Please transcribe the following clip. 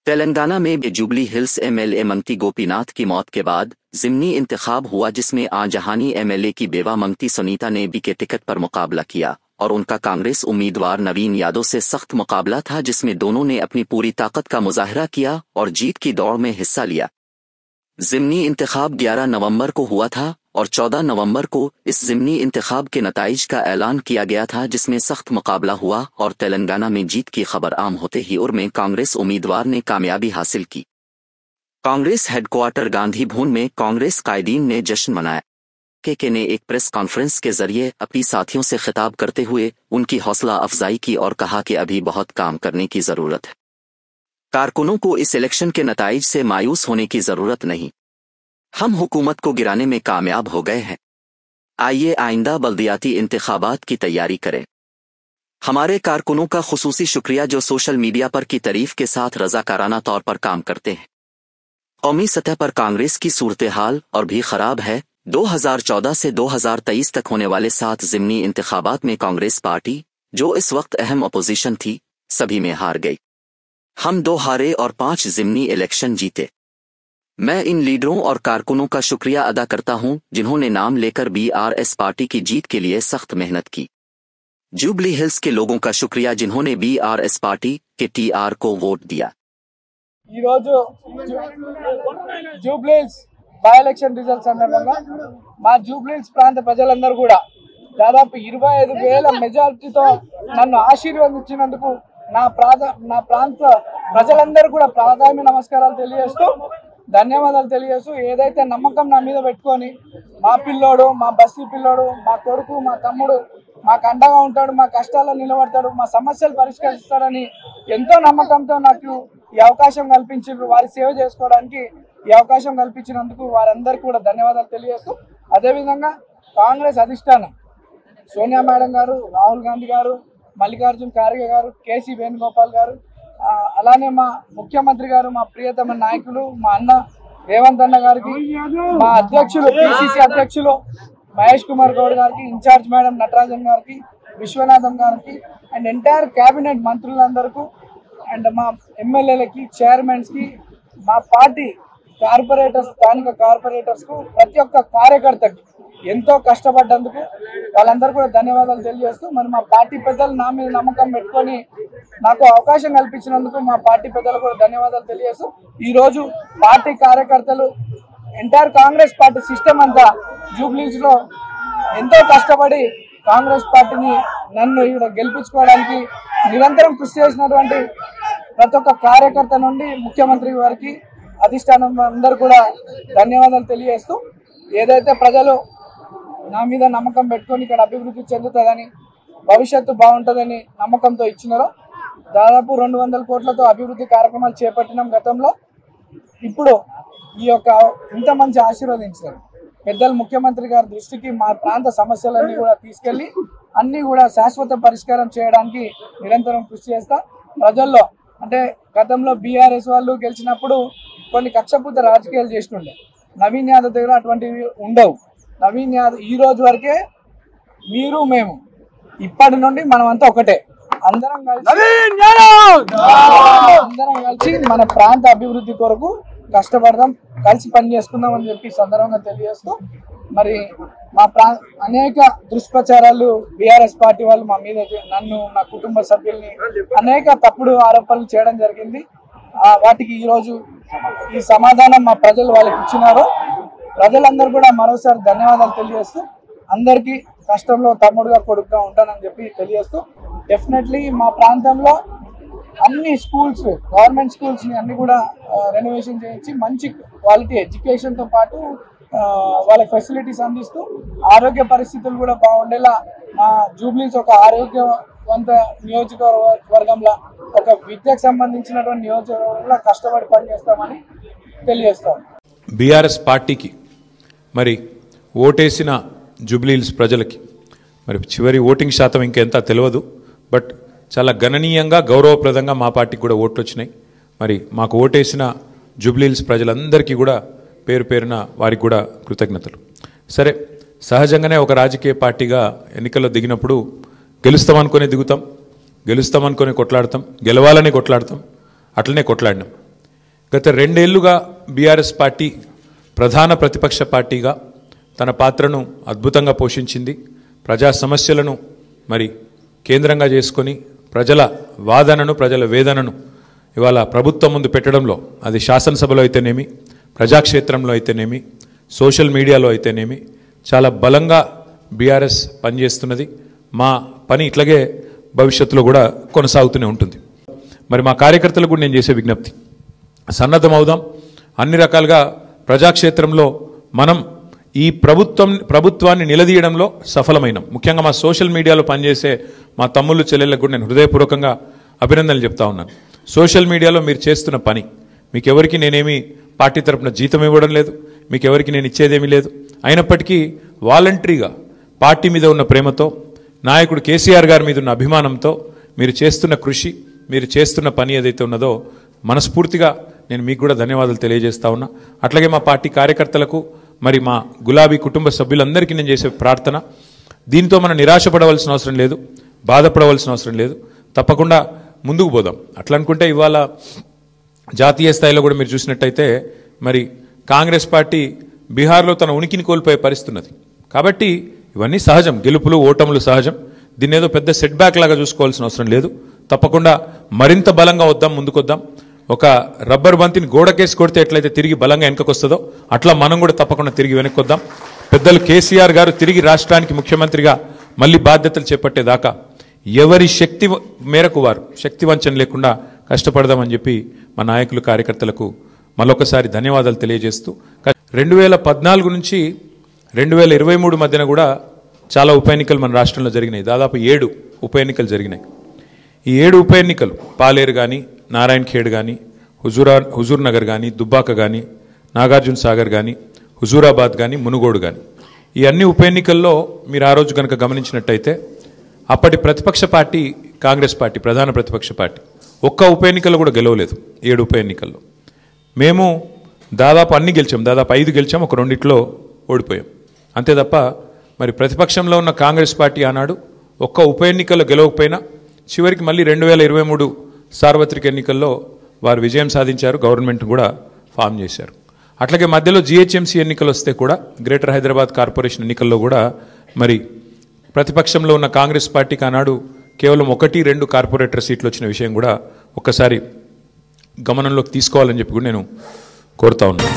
तेलंगाना में jubilee hills MLA मंगती Gopinath की मौत के बाद ज़िमनी इंतखाब हुआ, जिसमें आजहानी एमएलए की बेवा मंगती सुनीता ने बी के टिकट पर मुकाबला किया और उनका कांग्रेस उम्मीदवार नवीन यादव से सख्त मुकाबला था, जिसमें दोनों ने अपनी पूरी ताकत का मुजाहरा किया और जीत की दौड़ में हिस्सा लिया। ज़िमनी इंतखाब 11 नवंबर को हुआ था और 14 नवंबर को इस ज़िमनी इंतखाब के नताइज का ऐलान किया गया था, जिसमें सख्त मुकाबला हुआ और तेलंगाना में जीत की खबर आम होते ही उर में कांग्रेस उम्मीदवार ने कामयाबी हासिल की। कांग्रेस हेडक्वार्टर गांधी भवन में कांग्रेस कायदीन ने जश्न मनाया। के ने एक प्रेस कॉन्फ्रेंस के जरिए अपनी साथियों से खिताब करते हुए उनकी हौसला अफजाई की और कहा कि अभी बहुत काम करने की जरूरत है। कारकुनों को इस इलेक्शन के नताइज से मायूस होने की जरूरत नहीं, हम हुकूमत को गिराने में कामयाब हो गए हैं। आइए आइंदा बल्दियाती इंतखाबात की तैयारी करें। हमारे कारकुनों का खुसूसी शुक्रिया जो सोशल मीडिया पर की तारीफ के साथ रजाकाराना तौर पर काम करते हैं। कौमी सतह पर कांग्रेस की सूरत हाल और भी खराब है। 2014 से 2023 तक होने वाले 7 ज़िमनी इंतखाबात में कांग्रेस पार्टी, जो इस वक्त अहम अपोजिशन थी, सभी में हार गई। हम 2 हारे और 5 ज़िमनी इलेक्शन जीते। मैं इन लीडरों और कारकुनों का शुक्रिया अदा करता हूं जिन्होंने नाम लेकर बीआरएस पार्टी की जीत के लिए सख्त मेहनत की। जुबली हिल्स के लोगों का शुक्रिया जिन्होंने बीआरएस पार्टी के टीआर को वोट दिया। Jubilee hills by election results సందర్భంగా మా జూబ్లీ హిల్స్ ప్రాంత ప్రజలందరూ కూడా దాదాపు 25,000 మెజారిటీతో నన్ను ఆశీర్వదించినందుకు నా ప్రాంత ప్రజలందరూ కూడా ప్రాధాన్య నమస్కారాలు తెలియజేస్తూ ధన్యవాదాలు తెలియజేస్తూ ఏదైతే నమ్మకం నా మీద పెట్టుకొని మా పిల్లోడు, మా బస్తీ పిల్లోడు, మా కొడుకు, మా తమ్ముడు మాకు అండగా ఉంటాడు, మా కష్టాల్లో నిలబడతాడు, మా సమస్యలు పరిష్కరిస్తాడని ఎంతో నమ్మకంతో నాకు ఈ అవకాశం కల్పించారు. వారి సేవ చేసుకోవడానికి ఈ అవకాశం కల్పించినందుకు వారందరికీ కూడా ధన్యవాదాలు తెలియజేస్తూ, అదేవిధంగా కాంగ్రెస్ అధిష్టానం సోనియా మేడం గారు, రాహుల్ గాంధీ గారు, మల్లికార్జున్ ఖార్గే గారు, కేసీ వేణుగోపాల్ గారు, అలానే మా ముఖ్యమంత్రి గారు, మా ప్రియతమ నాయకులు మా అన్న రేవంత్ అన్న గారికి, మా అధ్యక్షులు పిసిసి అధ్యక్షులు మహేష్ కుమార్ గౌడ్ గారికి, ఇన్ఛార్జ్ మేడం నటరాజన్ గారికి, విశ్వనాథం గారికి అండ్ ఎంటైర్ క్యాబినెట్ మంత్రులందరికీ అండ్ మా ఎమ్మెల్యేలకి, చైర్మన్స్కి, మా పార్టీ కార్పొరేటర్స్, స్థానిక కార్పొరేటర్స్కు, ప్రతి ఒక్క కార్యకర్తకి ఎంతో కష్టపడ్డందుకు వాళ్ళందరూ కూడా ధన్యవాదాలు తెలియజేస్తూ, మరి మా పార్టీ పెద్దలు నా మీద నమ్మకం పెట్టుకొని నాకు అవకాశం కల్పించినందుకు మా పార్టీ పెద్దలు కూడా ధన్యవాదాలు తెలియజేస్తూ, ఈరోజు పార్టీ కార్యకర్తలు ఎంటైర్ కాంగ్రెస్ పార్టీ సిస్టమ్ అంతా జూబ్లీస్లో ఎంతో కష్టపడి కాంగ్రెస్ పార్టీని నన్ను ఇక్కడ గెలిపించుకోవడానికి నిరంతరం కృషి చేసినటువంటి ప్రతి ఒక్క కార్యకర్త నుండి ముఖ్యమంత్రి వారికి, అధిష్టానం అందరూ కూడా ధన్యవాదాలు తెలియజేస్తూ, ఏదైతే ప్రజలు నా మీద నమ్మకం పెట్టుకొని ఇక్కడ అభివృద్ధి చెందుతుందని, భవిష్యత్తు బాగుంటుందని నమ్మకంతో ఇచ్చినారో దాదాపు 200 కోట్లతో అభివృద్ధి కార్యక్రమాలు చేపట్టినాం గతంలో. ఇప్పుడు ఈ యొక్క ఇంత మంచి ఆశీర్వదించారు పెద్దలు ముఖ్యమంత్రి గారి దృష్టికి మా ప్రాంత సమస్యలన్నీ కూడా తీసుకెళ్లి అన్నీ కూడా శాశ్వత పరిష్కారం చేయడానికి నిరంతరం కృషి చేస్తా. ప్రజల్లో అంటే గతంలో బీఆర్ఎస్ వాళ్ళు గెలిచినప్పుడు కొన్ని కక్షపూత రాజకీయాలు చేస్తుండే, నవీన్ యాదవ్ దగ్గర అటువంటివి ఉండవు. నవీన్ యాదవ్ ఈ రోజు వరకే మీరు మేము ఇప్పటి నుండి మనమంతా ఒకటే, అందరం కలిసి మన ప్రాంత అభివృద్ధి కొరకు కష్టపడదాం, కలిసి పని చేసుకుందాం అని చెప్పి సందర్భంగా తెలియజేస్తూ, మరి మా అనేక దుష్ప్రచారాలు బీఆర్ఎస్ పార్టీ వాళ్ళు మా మీద, నన్ను, నా కుటుంబ సభ్యుల్ని అనేక తప్పుడు ఆరోపణలు చేయడం జరిగింది. వాటికి ఈరోజు ఈ సమాధానం మా ప్రజలు వాళ్ళకి ఇచ్చినారు. ప్రజలందరూ కూడా మరోసారి ధన్యవాదాలు తెలియజేస్తూ, అందరికీ కష్టంలో తమ్ముడుగా కొడుకుగా ఉంటానని చెప్పి తెలియజేస్తూ, డెఫినెట్లీ మా ప్రాంతంలో అన్ని స్కూల్స్, గవర్నమెంట్ స్కూల్స్ని అన్ని కూడా రెనోవేషన్ చేయించి మంచి క్వాలిటీ ఎడ్యుకేషన్తో పాటు వాళ్ళ ఫెసిలిటీస్ అందిస్తూ ఆరోగ్య పరిస్థితులు కూడా బాగుండేలా మా జూబ్లీస్ ఒక ఆరోగ్యవంత నియోజకవర్గంలో, ఒక విద్యకు సంబంధించినటువంటి నియోజకవర్గంలో కష్టపడి పనిచేస్తామని తెలియజేస్తాం. బీఆర్ఎస్ పార్టీకి మరి ఓటేసిన జూబ్లీహిల్స్ ప్రజలకి మరి చివరి ఓటింగ్ శాతం ఇంకెంత తెలియదు, బట్ చాలా గణనీయంగా గౌరవప్రదంగా మా పార్టీకి కూడా ఓట్లు వచ్చినాయి. మరి మాకు ఓటేసిన జూబ్లీహిల్స్ ప్రజలందరికీ కూడా పేరు పేరున వారికి కూడా కృతజ్ఞతలు. సరే, సహజంగానే ఒక రాజకీయ పార్టీగా ఎన్నికల్లో దిగినప్పుడు గెలుస్తామనుకొని దిగుతాం, గెలుస్తామనుకొని కొట్లాడతాం, గెలవాలని కొట్లాడతాం, అట్లనే కొట్లాడినాం. గత 2 ఏళ్లుగా బీఆర్ఎస్ పార్టీ ప్రధాన ప్రతిపక్ష పార్టీగా తన పాత్రను అద్భుతంగా పోషించింది. ప్రజా సమస్యలను మరి కేంద్రంగా చేసుకొని ప్రజల వాదనను, ప్రజల వేదనను ఇవాళ ప్రభుత్వం ముందు పెట్టడంలో, అది శాసనసభలో అయితేనేమి, ప్రజాక్షేత్రంలో అయితేనేమి, సోషల్ మీడియాలో అయితేనేమి చాలా బలంగా బీఆర్ఎస్ పనిచేస్తున్నది. మా పని ఇట్లాగే భవిష్యత్తులో కూడా కొనసాగుతూనే ఉంటుంది. మరి మా కార్యకర్తలకు కూడా నేను చేసే విజ్ఞప్తి, సన్నద్ధమవుదాం. అన్ని రకాలుగా ప్రజాక్షేత్రంలో మనం ఈ ప్రభుత్వాన్ని నిలదీయడంలో సఫలమైనాం. ముఖ్యంగా మా సోషల్ మీడియాలో పనిచేసే మా తమ్ముళ్ళు చెల్లెళ్ళకు కూడా నేను హృదయపూర్వకంగా అభినందనలు చెప్తా ఉన్నాను. సోషల్ మీడియాలో మీరు చేస్తున్న పని, మీకెవరికి నేనేమి పార్టీ తరపున జీతం ఇవ్వడం లేదు, మీకెవరికి నేను ఇచ్చేదేమీ లేదు. అయినప్పటికీ వాలంటరీగా పార్టీ మీద ఉన్న ప్రేమతో, నాయకుడు కేసీఆర్ గారి మీద ఉన్న అభిమానంతో మీరు చేస్తున్న కృషి, మీరు చేస్తున్న పని ఏదైతే ఉన్నదో మనస్ఫూర్తిగా నేను మీకు కూడా ధన్యవాదాలు తెలియజేస్తా ఉన్నా. అట్లాగే మా పార్టీ కార్యకర్తలకు, మరి మా గులాబీ కుటుంబ సభ్యులందరికీ నేను చేసే ప్రార్థన, దీంతో మనం నిరాశపడవలసిన అవసరం లేదు, బాధపడవలసిన అవసరం లేదు. తప్పకుండా ముందుకు పోదాం. అట్లా అనుకుంటే ఇవాళ జాతీయ స్థాయిలో కూడా మీరు చూసినట్టయితే మరి కాంగ్రెస్ పార్టీ బీహార్లో తన ఉనికిని కోల్పోయే పరిస్థితి ఉన్నది. కాబట్టి ఇవన్నీ సహజం, గెలుపులు ఓటములు సహజం. దీన్ని ఏదో పెద్ద సెట్ బ్యాక్ లాగా చూసుకోవాల్సిన అవసరం లేదు. తప్పకుండా మరింత బలంగా వద్దాం, ముందుకొద్దాం. ఒక రబ్బర్ బంతిని గోడకేసి కొడితే ఎట్లయితే తిరిగి బలంగా వెనకకొస్తుందో అట్లా మనం కూడా తప్పకుండా తిరిగి వెనక్కొద్దాం. పెద్దలు కేసీఆర్ గారు తిరిగి రాష్ట్రానికి ముఖ్యమంత్రిగా మళ్ళీ బాధ్యతలు చేపట్టేదాకా ఎవరి శక్తి మేరకు వారు శక్తి వంచన లేకుండా కష్టపడదామని చెప్పి మా నాయకులు, కార్యకర్తలకు మరొకసారి ధన్యవాదాలు తెలియజేస్తూ, 2014 నుంచి 2023 మధ్యన కూడా చాలా ఉప ఎన్నికలు మన రాష్ట్రంలో జరిగినాయి. దాదాపు 7 ఉప ఎన్నికలు జరిగినాయి. ఈ 7 ఉప ఎన్నికలు పాలేరు కానీ, నారాయణ ఖేడ్ కానీ, హుజూర్ నగర్ కానీ, దుబ్బాక కానీ, నాగార్జున సాగర్ కానీ, హుజూరాబాద్ కానీ, మునుగోడు కానీ, ఈ అన్ని ఉప ఎన్నికల్లో మీరు ఆ రోజు కనుక గమనించినట్టయితే అప్పటి ప్రతిపక్ష పార్టీ కాంగ్రెస్ పార్టీ, ప్రధాన ప్రతిపక్ష పార్టీ ఒక్క ఉప ఎన్నికల్లో కూడా గెలవలేదు. 7 ఉప ఎన్నికల్లో మేము దాదాపు అన్ని గెలిచాం, దాదాపు 5 గెలిచాం, ఒక 2 ఓడిపోయాం అంతే తప్ప. మరి ప్రతిపక్షంలో ఉన్న కాంగ్రెస్ పార్టీ ఆనాడు ఒక్క ఉప ఎన్నికల్లో గెలవకపోయినా చివరికి మళ్ళీ 2023 సార్వత్రిక ఎన్నికల్లో వారు విజయం సాధించారు, గవర్నమెంట్ కూడా ఫామ్ చేశారు. అట్లాగే మధ్యలో జిహెచ్ఎంసీ ఎన్నికలు వస్తే కూడా, గ్రేటర్ హైదరాబాద్ కార్పొరేషన్ ఎన్నికల్లో కూడా మరి ప్రతిపక్షంలో ఉన్న కాంగ్రెస్ పార్టీకి ఆనాడు కేవలం 1-2 కార్పొరేటర్ సీట్లు వచ్చిన విషయం కూడా ఒక్కసారి గమనంలోకి తీసుకోవాలని చెప్పి కూడా నేను కోరుతా ఉన్నాను.